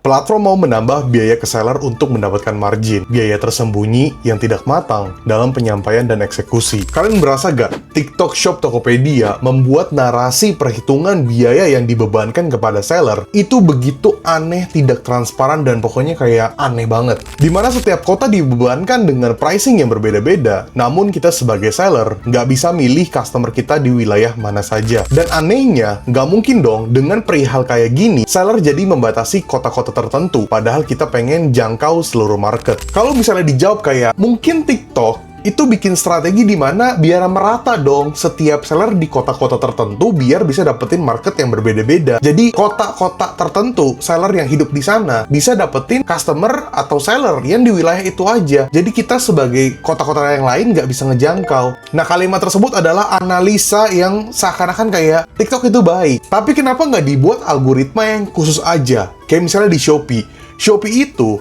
Platform mau menambah biaya ke seller untuk mendapatkan margin, biaya tersembunyi yang tidak matang dalam penyampaian dan eksekusi. Kalian berasa gak? TikTok Shop Tokopedia membuat narasi perhitungan biaya yang dibebankan kepada seller itu begitu aneh, tidak transparan, dan pokoknya kayak aneh banget. Dimana setiap kota dibebankan dengan pricing yang berbeda-beda, namun kita sebagai seller nggak bisa milih customer kita di wilayah mana saja. Dan anehnya, nggak mungkin dong dengan perihal kayak gini, seller jadi membatasi kota-kota tertentu, padahal kita pengen jangkau seluruh market. Kalau misalnya dijawab kayak, mungkin TikTok itu bikin strategi di mana biar merata dong setiap seller di kota-kota tertentu biar bisa dapetin market yang berbeda-beda. Jadi kota-kota tertentu, seller yang hidup di sana bisa dapetin customer atau seller yang di wilayah itu aja. Jadi kita sebagai kota-kota yang lain nggak bisa ngejangkau. Nah, kalimat tersebut adalah analisa yang seakan-akan kayak TikTok itu baik. Tapi kenapa nggak dibuat algoritma yang khusus aja? Kayak misalnya di Shopee. Shopee itu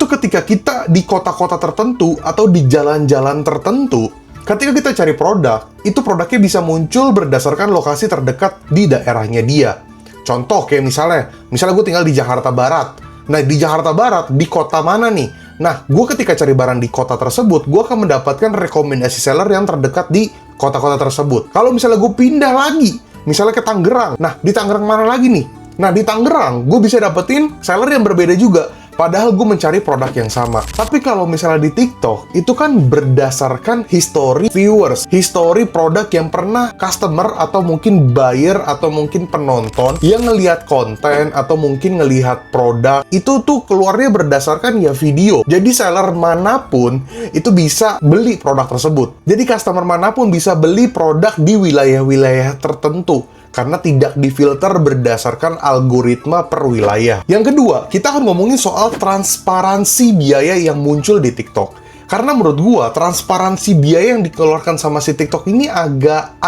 ketika kita di kota-kota tertentu atau di jalan-jalan tertentu, ketika kita cari produk, itu produknya bisa muncul berdasarkan lokasi terdekat di daerahnya dia. Contoh kayak misalnya gue tinggal di Jakarta Barat. Nah, di Jakarta Barat, di kota mana nih? Nah, gue ketika cari barang di kota tersebut, gue akan mendapatkan rekomendasi seller yang terdekat di kota-kota tersebut. Kalau misalnya gue pindah lagi, misalnya ke Tangerang. Nah, di Tangerang mana lagi nih? Nah, di Tangerang, gue bisa dapetin seller yang berbeda juga. Padahal gue mencari produk yang sama. Tapi kalau misalnya di TikTok, itu kan berdasarkan history viewers, history produk yang pernah customer atau mungkin buyer atau mungkin penonton yang ngelihat konten atau mungkin ngelihat produk, itu tuh keluarnya berdasarkan ya video. Jadi seller manapun itu bisa beli produk tersebut. Jadi customer manapun bisa beli produk di wilayah-wilayah tertentu, karena tidak difilter berdasarkan algoritma per wilayah. Yang kedua, kita akan ngomongin soal transparansi biaya yang muncul di TikTok. Karena menurut gua, transparansi biaya yang dikeluarkan sama si TikTok ini agak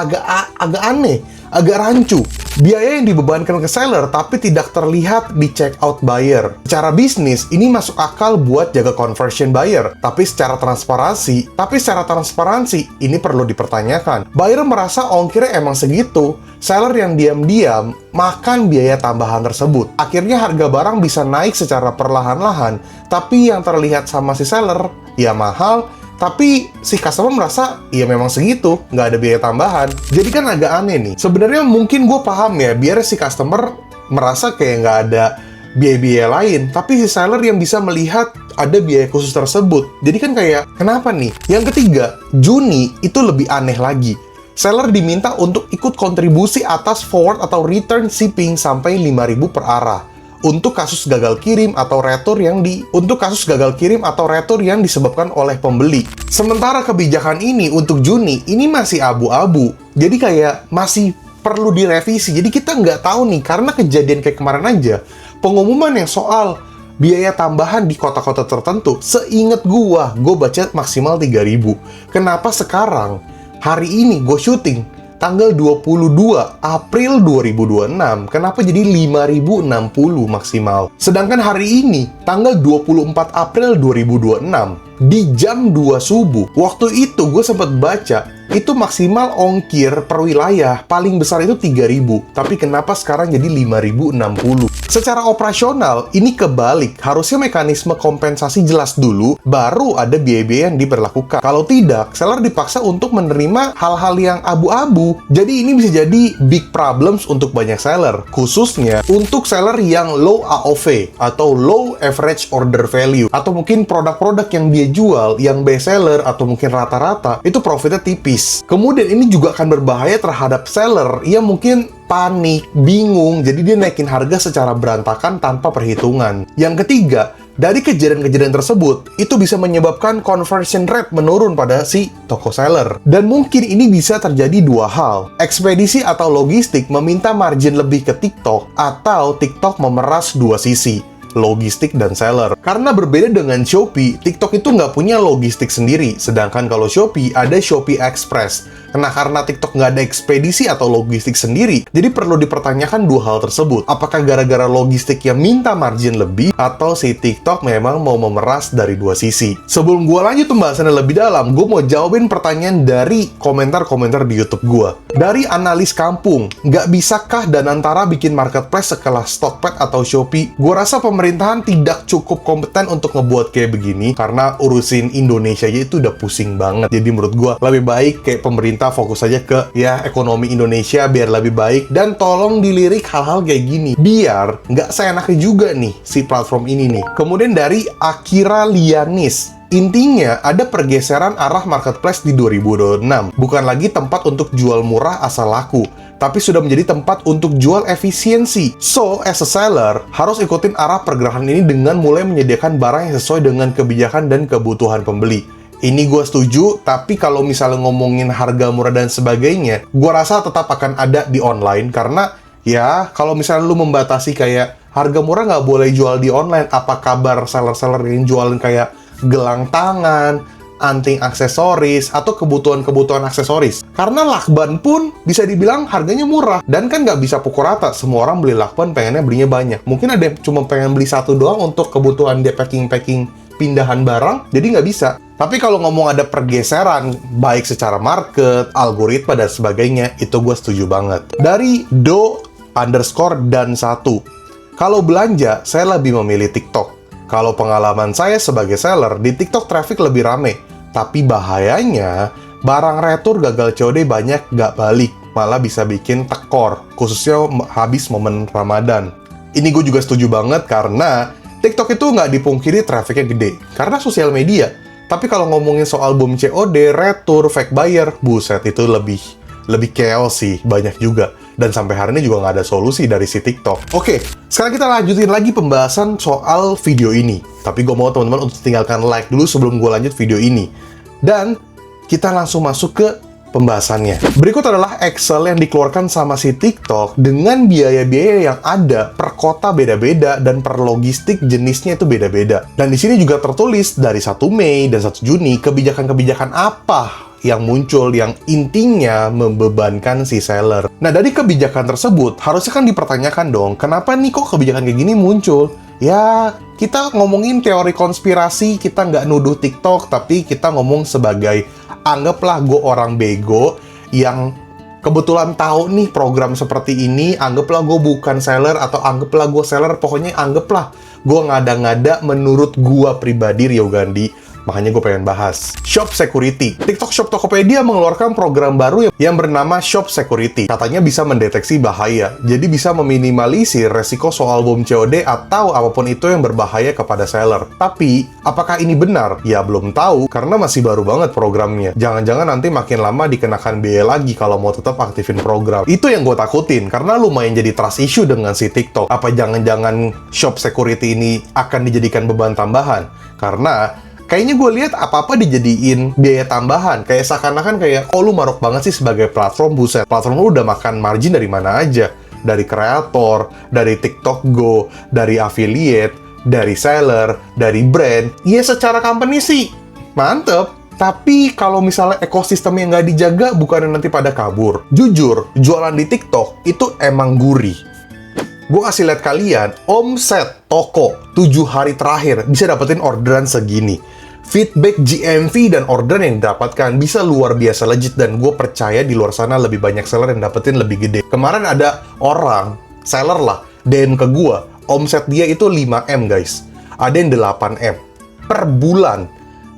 aneh, agak rancu. Biaya yang dibebankan ke seller tapi tidak terlihat di checkout buyer. Secara bisnis, ini masuk akal buat jaga conversion buyer. Tapi secara transparansi, ini perlu dipertanyakan. Buyer merasa ongkirnya emang segitu. Seller yang diam-diam makan biaya tambahan tersebut. Akhirnya harga barang bisa naik secara perlahan-lahan. Tapi yang terlihat sama si seller, ya mahal. Tapi si customer merasa, ya memang segitu, nggak ada biaya tambahan. Jadi kan agak aneh nih. Sebenarnya mungkin gue paham ya, biar si customer merasa kayak nggak ada biaya-biaya lain. Tapi si seller yang bisa melihat ada biaya khusus tersebut. Jadi kan kayak, kenapa nih? Yang ketiga, Juni itu lebih aneh lagi. Seller diminta untuk ikut kontribusi atas forward atau return shipping sampai 5.000 per arah. Untuk kasus gagal kirim atau retur yang disebabkan oleh pembeli. Sementara kebijakan ini untuk Juni ini masih abu-abu. Jadi kayak masih perlu direvisi. Jadi kita nggak tahu nih, karena kejadian kayak kemarin aja, pengumuman yang soal biaya tambahan di kota-kota tertentu, seinget gue baca maksimal 3.000. Kenapa sekarang hari ini gue syuting tanggal 22 April 2026, kenapa jadi 5.060 maksimal? Sedangkan hari ini, tanggal 24 April 2026, di jam 2 subuh, waktu itu gue sempat baca, itu maksimal ongkir per wilayah paling besar itu 3.000, tapi kenapa sekarang jadi 5.060? Secara operasional, ini kebalik. Harusnya mekanisme kompensasi jelas dulu, baru ada biaya-biaya yang diberlakukan. Kalau tidak, seller dipaksa untuk menerima hal-hal yang abu-abu. Jadi ini bisa jadi big problems untuk banyak seller, khususnya untuk seller yang low AOV atau low average order value, atau mungkin produk-produk yang dia jual, yang best seller atau mungkin rata-rata, itu profitnya tipis. Kemudian ini juga akan berbahaya terhadap seller yang mungkin panik, bingung, jadi dia naikin harga secara berantakan tanpa perhitungan. Yang ketiga, dari kejadian-kejadian tersebut, itu bisa menyebabkan conversion rate menurun pada si toko seller. Dan mungkin ini bisa terjadi dua hal. Ekspedisi atau logistik meminta margin lebih ke TikTok, atau TikTok memeras dua sisi, logistik dan seller. Karena berbeda dengan Shopee, TikTok itu nggak punya logistik sendiri. Sedangkan kalau Shopee, ada Shopee Express. Nah, karena TikTok nggak ada ekspedisi atau logistik sendiri, jadi perlu dipertanyakan dua hal tersebut. Apakah gara-gara logistik yang minta margin lebih, atau si TikTok memang mau memeras dari dua sisi? Sebelum gue lanjut pembahasannya lebih dalam, gue mau jawabin pertanyaan dari komentar-komentar di YouTube gue. Dari analis kampung, nggak bisakah Danantara bikin marketplace sekelas Tokped atau Shopee? Gue rasa pemerintahan tidak cukup kompeten untuk ngebuat kayak begini, karena urusin Indonesia aja itu udah pusing banget. Jadi menurut gue, lebih baik kayak pemerintah fokus aja ke ya ekonomi Indonesia biar lebih baik, dan tolong dilirik hal-hal kayak gini biar nggak seenaknya juga nih si platform ini nih. Kemudian dari Akira Lianis, intinya ada pergeseran arah marketplace di 2026, bukan lagi tempat untuk jual murah asal laku, tapi sudah menjadi tempat untuk jual efisiensi. So, as a seller, harus ikutin arah pergerakan ini dengan mulai menyediakan barang yang sesuai dengan kebijakan dan kebutuhan pembeli. Ini gue setuju, tapi kalau misalnya ngomongin harga murah dan sebagainya, gue rasa tetap akan ada di online, karena ya, kalau misalnya lu membatasi kayak harga murah nggak boleh jual di online, apa kabar seller-seller yang jualin kayak gelang tangan, anting aksesoris, atau kebutuhan-kebutuhan aksesoris? Karena lakban pun bisa dibilang harganya murah, dan kan nggak bisa pukul rata. Semua orang beli lakban pengennya belinya banyak. Mungkin ada yang cuma pengen beli satu doang untuk kebutuhan dia packing-packing pindahan barang, jadi nggak bisa. Tapi kalau ngomong ada pergeseran, baik secara market, algoritma, dan sebagainya, itu gue setuju banget. Dari do_dan1, kalau belanja, saya lebih memilih TikTok. Kalau pengalaman saya sebagai seller, di TikTok traffic lebih rame. Tapi bahayanya, barang retur gagal COD banyak nggak balik. Malah bisa bikin tekor, khususnya habis momen Ramadan. Ini gue juga setuju banget karena TikTok itu nggak dipungkiri trafficnya gede. Karena sosial media. Tapi kalau ngomongin soal bom COD, retur, fake buyer, buset, itu lebih chaos sih, banyak juga. Dan sampai hari ini juga nggak ada solusi dari si TikTok. Oke, sekarang kita lanjutin lagi pembahasan soal video ini. Tapi gue mau teman-teman untuk tinggalkan like dulu sebelum gue lanjut video ini. Dan kita langsung masuk ke pembahasannya. Berikut adalah Excel yang dikeluarkan sama si TikTok dengan biaya-biaya yang ada per kota beda-beda dan per logistik jenisnya itu beda-beda. Dan di sini juga tertulis dari 1 Mei dan 1 Juni kebijakan-kebijakan apa yang muncul yang intinya membebankan si seller. Nah, dari kebijakan tersebut harusnya kan dipertanyakan dong, kenapa nih kok kebijakan kayak gini muncul? Ya, kita ngomongin teori konspirasi, kita nggak nuduh TikTok, tapi kita ngomong sebagai anggaplah gue orang bego yang kebetulan tahu nih program seperti ini, anggaplah gue bukan seller atau anggaplah gue seller, pokoknya anggaplah gue ngada-ngada menurut gue pribadi, Rio Gandhi. Makanya gue pengen bahas Shop Security. TikTok Shop Tokopedia mengeluarkan program baru yang bernama Shop Security. Katanya bisa mendeteksi bahaya, jadi bisa meminimalisir resiko soal bom COD atau apapun itu yang berbahaya kepada seller. Tapi, apakah ini benar? Ya belum tahu, karena masih baru banget programnya. Jangan-jangan nanti makin lama dikenakan biaya lagi kalau mau tetap aktifin program. Itu yang gue takutin, karena lumayan jadi trust issue dengan si TikTok. Apa jangan-jangan Shop Security ini akan dijadikan beban tambahan? Karena kayaknya gue lihat apa-apa dijadiin biaya tambahan. Kayak seakan-akan kayak, oh lu maruk banget sih sebagai platform, buset. Platform lu udah makan margin dari mana aja. Dari kreator, dari TikTok Go, dari affiliate, dari seller, dari brand. Ya secara company sih mantep. Tapi kalau misalnya ekosistem yang nggak dijaga, bukannya nanti pada kabur. Jujur, jualan di TikTok itu emang gurih. Gue kasih lihat kalian, omset toko 7 hari terakhir bisa dapetin orderan segini. Feedback GMV dan orderan yang didapatkan bisa luar biasa legit, dan gue percaya di luar sana lebih banyak seller yang dapetin lebih gede. Kemarin ada orang, seller lah, DM ke gue, omset dia itu 5M guys. Ada yang 8M per bulan.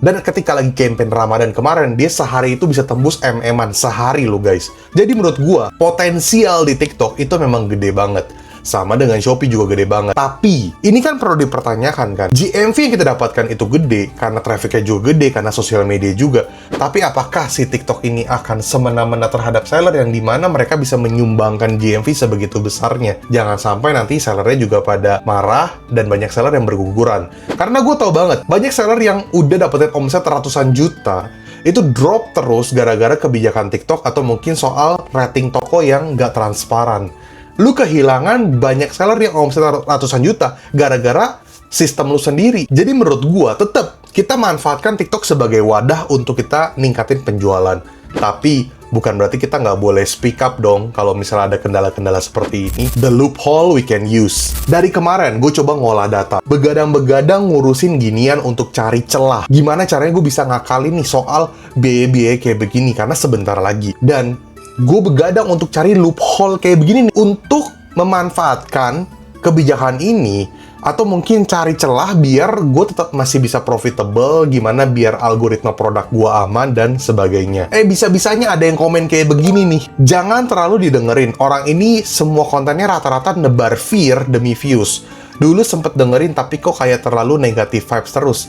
Dan ketika lagi campaign Ramadan kemarin, dia sehari itu bisa tembus MM-an sehari loh guys. Jadi menurut gua, potensial di TikTok itu memang gede banget. Sama dengan Shopee juga gede banget. Tapi, ini kan perlu dipertanyakan kan. GMV yang kita dapatkan itu gede, karena trafficnya juga gede, karena sosial media juga. Tapi apakah si TikTok ini akan semena-mena terhadap seller yang dimana mereka bisa menyumbangkan GMV sebegitu besarnya? Jangan sampai nanti sellernya juga pada marah, dan banyak seller yang berguguran. Karena gue tau banget, banyak seller yang udah dapetin omset ratusan juta, itu drop terus gara-gara kebijakan TikTok atau mungkin soal rating toko yang nggak transparan. Lu kehilangan banyak seller yang omset ratusan juta gara-gara sistem lu sendiri. Jadi menurut gua tetap kita manfaatkan TikTok sebagai wadah untuk kita ningkatin penjualan. Tapi bukan berarti kita nggak boleh speak up dong kalau misalnya ada kendala-kendala seperti ini. The loophole we can use. Dari kemarin, gue coba ngolah data. Begadang-begadang ngurusin ginian untuk cari celah. Gimana caranya gue bisa ngakalin nih soal biaya-biaya kayak begini, karena sebentar lagi. Dan gue begadang untuk cari loophole kayak begini nih, untuk memanfaatkan kebijakan ini, atau mungkin cari celah biar gue tetap masih bisa profitable, gimana biar algoritma produk gue aman, dan sebagainya. Bisa-bisanya ada yang komen kayak begini nih, jangan terlalu didengerin, orang ini semua kontennya rata-rata nebar fear demi views. Dulu sempet dengerin tapi kok kayak terlalu negative vibes terus.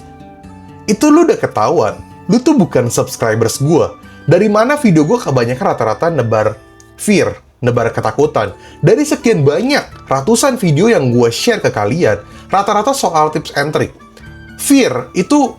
Itu lu udah ketahuan, lu tuh bukan subscribers gue. Dari mana video gue kebanyakan rata-rata nebar fear, nebar ketakutan. Dari sekian banyak ratusan video yang gue share ke kalian, rata-rata soal tips and trick. Fear itu,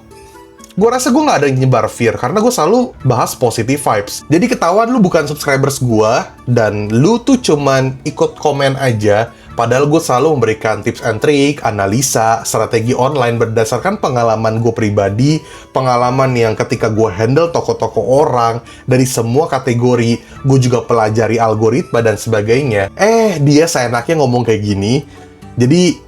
gue rasa gue nggak ada yang nyebar fear, karena gue selalu bahas positive vibes. Jadi ketahuan lu bukan subscribers gue, dan lu tuh cuman ikut komen aja, padahal gue selalu memberikan tips and trick, analisa, strategi online berdasarkan pengalaman gue pribadi, pengalaman yang ketika gue handle toko-toko orang, dari semua kategori, gue juga pelajari algoritma dan sebagainya. Dia seenaknya ngomong kayak gini, jadi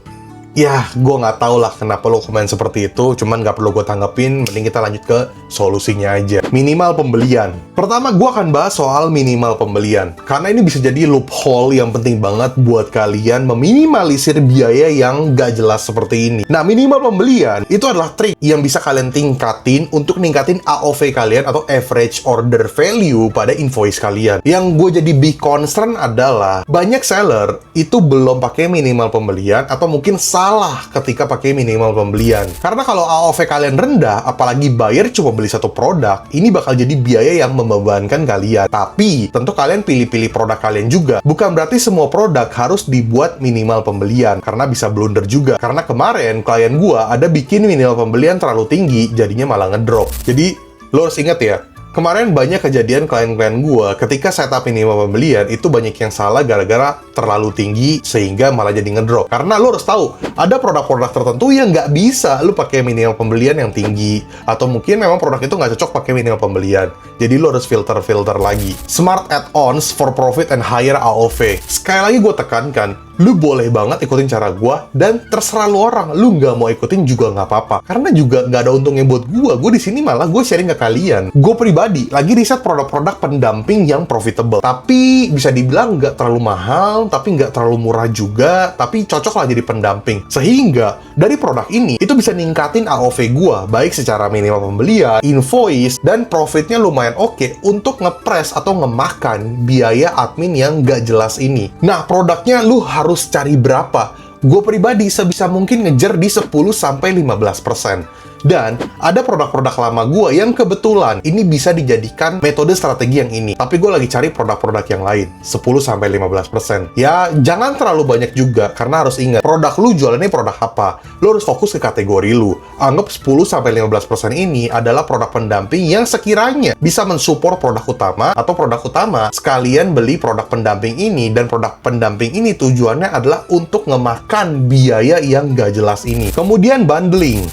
ya, gue nggak tahu lah kenapa lo komen seperti itu, cuman nggak perlu gue tanggepin, mending kita lanjut ke solusinya aja. Minimal pembelian. Pertama, gue akan bahas soal minimal pembelian, karena ini bisa jadi loophole yang penting banget buat kalian meminimalisir biaya yang nggak jelas seperti ini. Nah, minimal pembelian itu adalah trik yang bisa kalian tingkatin untuk ningkatin AOV kalian atau average order value pada invoice kalian. Yang gue jadi big concern adalah banyak seller itu belum pakai minimal pembelian, atau mungkin salah ketika pakai minimal pembelian. Karena kalau AOV kalian rendah, apalagi buyer cuma beli satu produk, ini bakal jadi biaya yang membebankan kalian. Tapi, tentu kalian pilih-pilih produk kalian juga. Bukan berarti semua produk harus dibuat minimal pembelian, karena bisa blunder juga. Karena kemarin, klien gua ada bikin minimal pembelian terlalu tinggi, jadinya malah ngedrop. Jadi, lo harus ingat ya, kemarin banyak kejadian klien-klien gue ketika setup minimal pembelian itu banyak yang salah gara-gara terlalu tinggi sehingga malah jadi ngedrop. Karena lo harus tahu, ada produk-produk tertentu yang nggak bisa lo pakai minimal pembelian yang tinggi, atau mungkin memang produk itu nggak cocok pakai minimal pembelian. Jadi lo harus filter-filter lagi. Smart add-ons for profit and higher AOV. Sekali lagi gue tekankan, lu boleh banget ikutin cara gua, dan terserah lu orang, lu nggak mau ikutin juga nggak apa-apa. Karena juga nggak ada untungnya buat gua. Gua di sini malah gue sharing ke kalian. Gue pribadi lagi riset produk-produk pendamping yang profitable, tapi bisa dibilang nggak terlalu mahal, tapi nggak terlalu murah juga, tapi cocok lah jadi pendamping. Sehingga dari produk ini itu bisa ningkatin AOV gua, baik secara minimal pembelian, invoice, dan profitnya lumayan oke untuk ngepres atau ngemakan biaya admin yang nggak jelas ini. Nah, produknya lu harus cari berapa? Gue pribadi sebisa mungkin ngejar di 10-15%. Dan ada produk-produk lama gue yang kebetulan ini bisa dijadikan metode strategi yang ini. Tapi gue lagi cari produk-produk yang lain, 10-15%. Ya, jangan terlalu banyak juga, karena harus ingat, produk lu jualannya produk apa? Lu harus fokus ke kategori lu. Anggap 10-15% ini adalah produk pendamping yang sekiranya bisa mensupport produk utama, atau produk utama sekalian beli produk pendamping ini, dan produk pendamping ini tujuannya adalah untuk ngemakan biaya yang gak jelas ini. Kemudian bundling.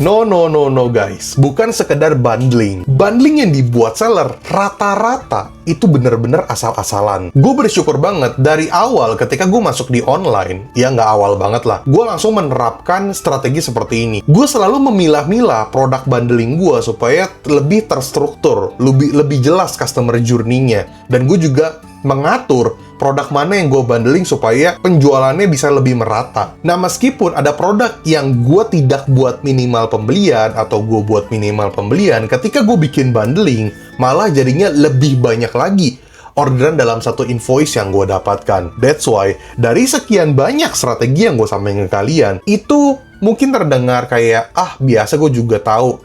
No guys, bukan sekedar bundling. Bundling yang dibuat seller rata-rata itu bener-bener asal-asalan. Gue bersyukur banget dari awal ketika gue masuk di online, ya nggak awal banget lah, gue langsung menerapkan strategi seperti ini. Gue selalu memilah-milah produk bundling gue supaya lebih terstruktur, lebih jelas customer journey-nya. Dan gue juga mengatur produk mana yang gue bundling supaya penjualannya bisa lebih merata. Nah, meskipun ada produk yang gue tidak buat minimal pembelian atau gue buat minimal pembelian, ketika gue bikin bundling, malah jadinya lebih banyak lagi orderan dalam satu invoice yang gue dapatkan. That's why, dari sekian banyak strategi yang gue sampaikan ke kalian, itu mungkin terdengar kayak, biasa gue juga tahu.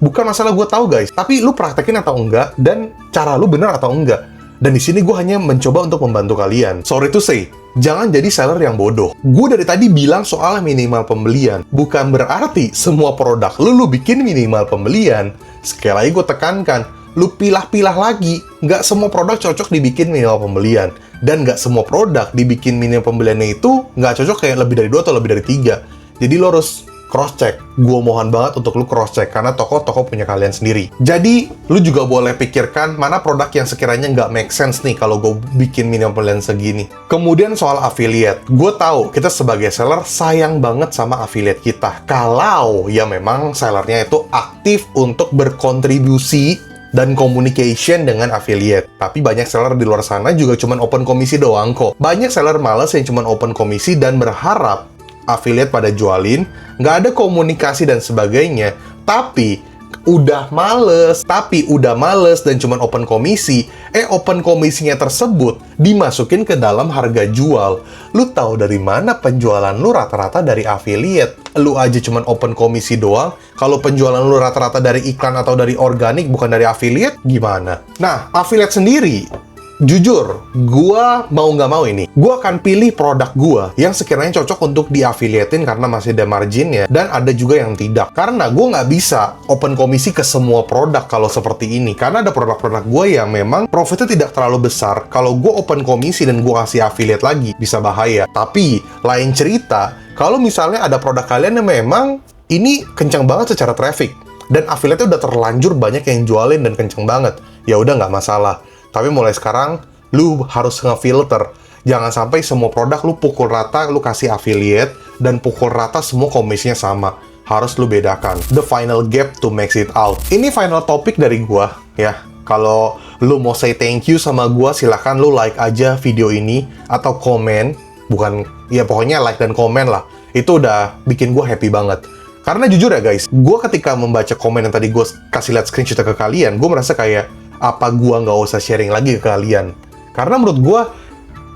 Bukan masalah gue tahu guys, tapi lu praktekin atau enggak, dan cara lu bener atau enggak. Dan di sini gue hanya mencoba untuk membantu kalian. Sorry to say, jangan jadi seller yang bodoh. Gue dari tadi bilang soal minimal pembelian. Bukan berarti semua produk lu bikin minimal pembelian. Sekali lagi gue tekankan, lu pilah-pilah lagi. Nggak semua produk cocok dibikin minimal pembelian. Dan nggak semua produk dibikin minimal pembeliannya itu nggak cocok kayak lebih dari 2 atau lebih dari 3. Jadi lo harus cross-check. Gue mohon banget untuk lu cross-check, karena toko-toko punya kalian sendiri. Jadi, lu juga boleh pikirkan mana produk yang sekiranya nggak make sense nih kalau gue bikin minimum plan segini. Kemudian soal affiliate. Gue tahu, kita sebagai seller sayang banget sama affiliate kita. Kalau ya memang sellernya itu aktif untuk berkontribusi dan communication dengan affiliate. Tapi banyak seller di luar sana juga cuman open komisi doang kok. Banyak seller males yang cuman open komisi dan berharap affiliate pada jualin, nggak ada komunikasi dan sebagainya, tapi udah males dan cuman open komisi, open komisinya tersebut dimasukin ke dalam harga jual. Lu tahu dari mana penjualan lu rata-rata dari affiliate? Lu aja cuman open komisi doang, kalau penjualan lu rata-rata dari iklan atau dari organik bukan dari affiliate, gimana? Nah, affiliate sendiri, jujur, gua mau nggak mau ini, gua akan pilih produk gua yang sekiranya cocok untuk diafiliatin karena masih ada marginnya, dan ada juga yang tidak. Karena gua nggak bisa open komisi ke semua produk kalau seperti ini, karena ada produk-produk gua yang memang profitnya tidak terlalu besar. Kalau gua open komisi dan gua kasih affiliate lagi, bisa bahaya. Tapi, lain cerita, kalau misalnya ada produk kalian yang memang ini kencang banget secara traffic, dan affiliate-nya udah terlanjur banyak yang jualin dan kencang banget, ya udah nggak masalah. Tapi mulai sekarang, lu harus ngefilter. Jangan sampai semua produk lu pukul rata, lu kasih affiliate, dan pukul rata semua komisinya sama. Harus lu bedakan. The final gap to max it out. Ini final topik dari gua, ya. Kalau lu mau say thank you sama gua, silahkan lu like aja video ini, atau komen. Bukan, ya pokoknya like dan komen lah. Itu udah bikin gua happy banget. Karena jujur ya guys, gua ketika membaca komen yang tadi gua kasih lihat screenshot ke kalian, gua merasa kayak, apa gua nggak usah sharing lagi ke kalian? Karena menurut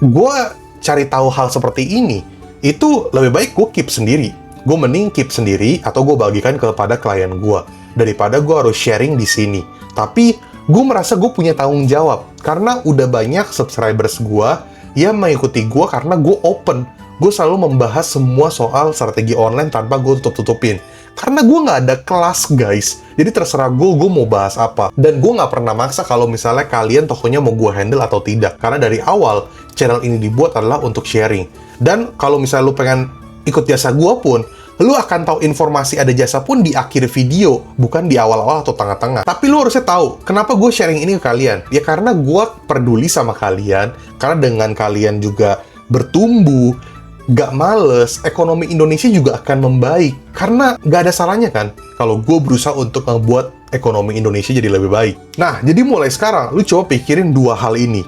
gua cari tahu hal seperti ini, itu lebih baik gua keep sendiri. Gua mending keep sendiri atau gua bagikan kepada klien gua daripada gua harus sharing di sini. Tapi gua merasa gua punya tanggung jawab karena udah banyak subscribers gua yang mengikuti gua karena gua open. Gue selalu membahas semua soal strategi online tanpa gue tutup-tutupin. Karena gue nggak ada kelas, guys. Jadi terserah gue mau bahas apa. Dan gue nggak pernah maksa kalau misalnya kalian tokonya mau gue handle atau tidak. Karena dari awal, channel ini dibuat adalah untuk sharing. Dan kalau misalnya lu pengen ikut jasa gue pun, lu akan tahu informasi ada jasa pun di akhir video, bukan di awal-awal atau tengah-tengah. Tapi lu harusnya tahu, kenapa gue sharing ini ke kalian? Ya karena gue peduli sama kalian, karena dengan kalian juga bertumbuh, gak males, ekonomi Indonesia juga akan membaik. Karena gak ada salahnya kan, kalau gue berusaha untuk membuat ekonomi Indonesia jadi lebih baik. Nah, jadi mulai sekarang, lu coba pikirin dua hal ini.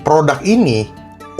Produk ini,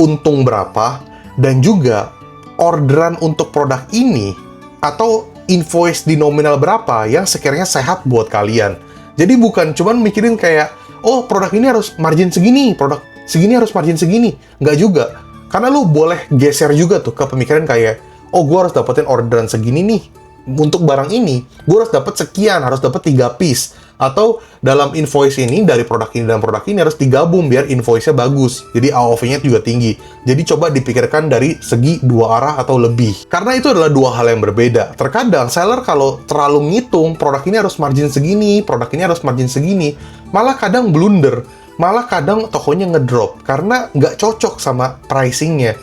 untung berapa, dan juga orderan untuk produk ini, atau invoice di nominal berapa yang sekiranya sehat buat kalian. Jadi bukan cuman mikirin kayak, oh produk ini harus margin segini, produk segini harus margin segini. Nggak juga. Karena lu boleh geser juga tuh ke pemikiran kayak, oh gue harus dapetin orderan segini nih. Untuk barang ini, gue harus dapet sekian, harus dapet 3 piece. Atau dalam invoice ini, dari produk ini dan produk ini harus digabung biar invoice-nya bagus. Jadi AOV-nya juga tinggi. Jadi coba dipikirkan dari segi 2 arah atau lebih. Karena itu adalah 2 hal yang berbeda. Terkadang seller kalau terlalu ngitung, produk ini harus margin segini, produk ini harus margin segini, malah kadang blunder. Malah kadang tokonya ngedrop karena nggak cocok sama pricingnya.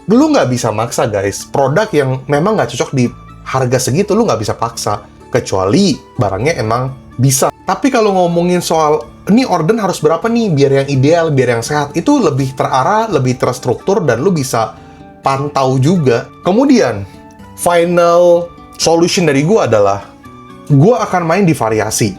Lu nggak bisa maksa guys, produk yang memang nggak cocok di harga segitu lu nggak bisa paksa, kecuali barangnya emang bisa. Tapi kalau ngomongin soal ini order harus berapa nih biar yang ideal, biar yang sehat, itu lebih terarah, lebih terstruktur, dan lu bisa pantau juga. Kemudian final solution dari gua adalah gua akan main di variasi.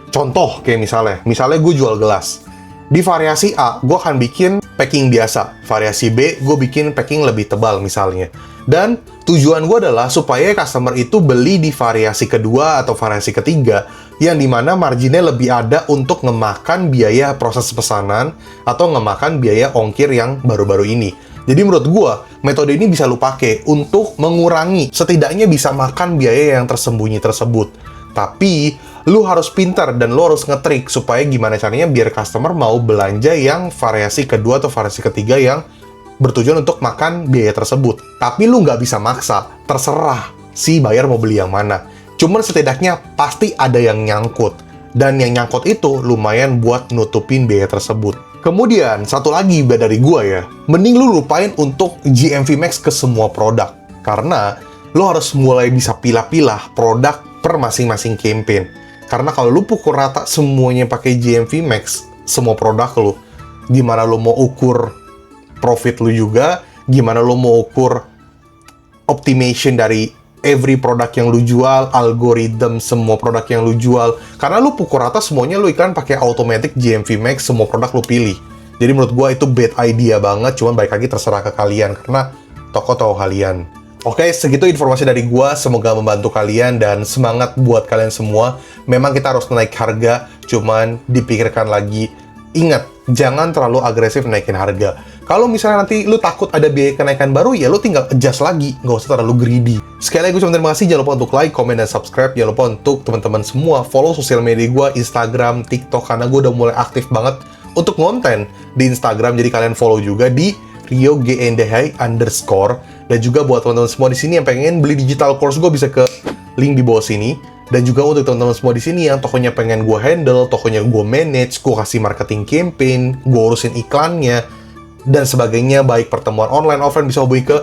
Contoh kayak misalnya gue jual gelas. Di variasi A, gue akan bikin packing biasa. Variasi B, gue bikin packing lebih tebal misalnya. Dan tujuan gue adalah supaya customer itu beli di variasi kedua atau variasi ketiga, yang dimana marginnya lebih ada untuk ngemakan biaya proses pesanan atau ngemakan biaya ongkir yang baru-baru ini. Jadi menurut gue, metode ini bisa lu pakai untuk mengurangi, setidaknya bisa makan biaya yang tersembunyi tersebut. Tapi, lu harus pintar dan lu harus ngetrik supaya gimana caranya biar customer mau belanja yang variasi kedua atau variasi ketiga yang bertujuan untuk makan biaya tersebut. Tapi lu nggak bisa maksa, terserah si buyer mau beli yang mana. Cuman setidaknya pasti ada yang nyangkut. Dan yang nyangkut itu lumayan buat nutupin biaya tersebut. Kemudian, satu lagi dari gua ya, mending lu lupain untuk GMV Max ke semua produk. Karena lo harus mulai bisa pilah-pilah produk per masing-masing campaign. Karena kalau lo pukul rata semuanya pakai GMV Max, semua produk lo, gimana lo mau ukur profit lo juga, gimana lo mau ukur optimization dari every produk yang lu jual, algoritma semua produk yang lu jual. Karena lu pukul rata semuanya lu iklan pakai automatic GMV Max, semua produk lu pilih. Jadi menurut gua itu bad idea banget, cuman balik lagi terserah ke kalian, karena toko tahu kalian. Oke, segitu informasi dari gua, semoga membantu kalian dan semangat buat kalian semua. Memang kita harus naik harga, cuman dipikirkan lagi. Ingat, jangan terlalu agresif naikin harga. Kalau misalnya nanti lu takut ada biaya kenaikan baru, ya lu tinggal adjust lagi, nggak usah terlalu greedy. Sekali lagi gue cuma terima kasih, jangan lupa untuk like, comment, dan subscribe. Jangan lupa untuk teman-teman semua follow sosial media gue, Instagram, TikTok, karena gue udah mulai aktif banget untuk konten di Instagram. Jadi kalian follow juga di RioGNDHI_. Dan juga buat teman-teman semua di sini yang pengen beli digital course gue, bisa ke link di bawah sini. Dan juga untuk teman-teman semua di sini yang tokonya pengen gue handle, tokonya gue manage, gue kasih marketing campaign, gue urusin iklannya, dan sebagainya, baik pertemuan online, offline, bisa hubungi ke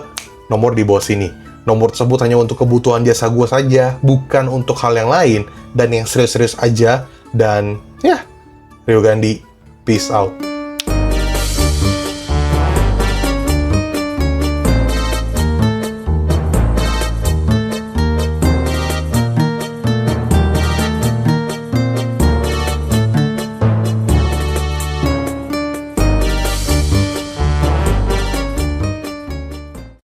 nomor di bawah sini. Nomor tersebut hanya untuk kebutuhan jasa gue saja, bukan untuk hal yang lain, dan yang serius-serius aja. Dan ya, Rio Gandhi, peace out.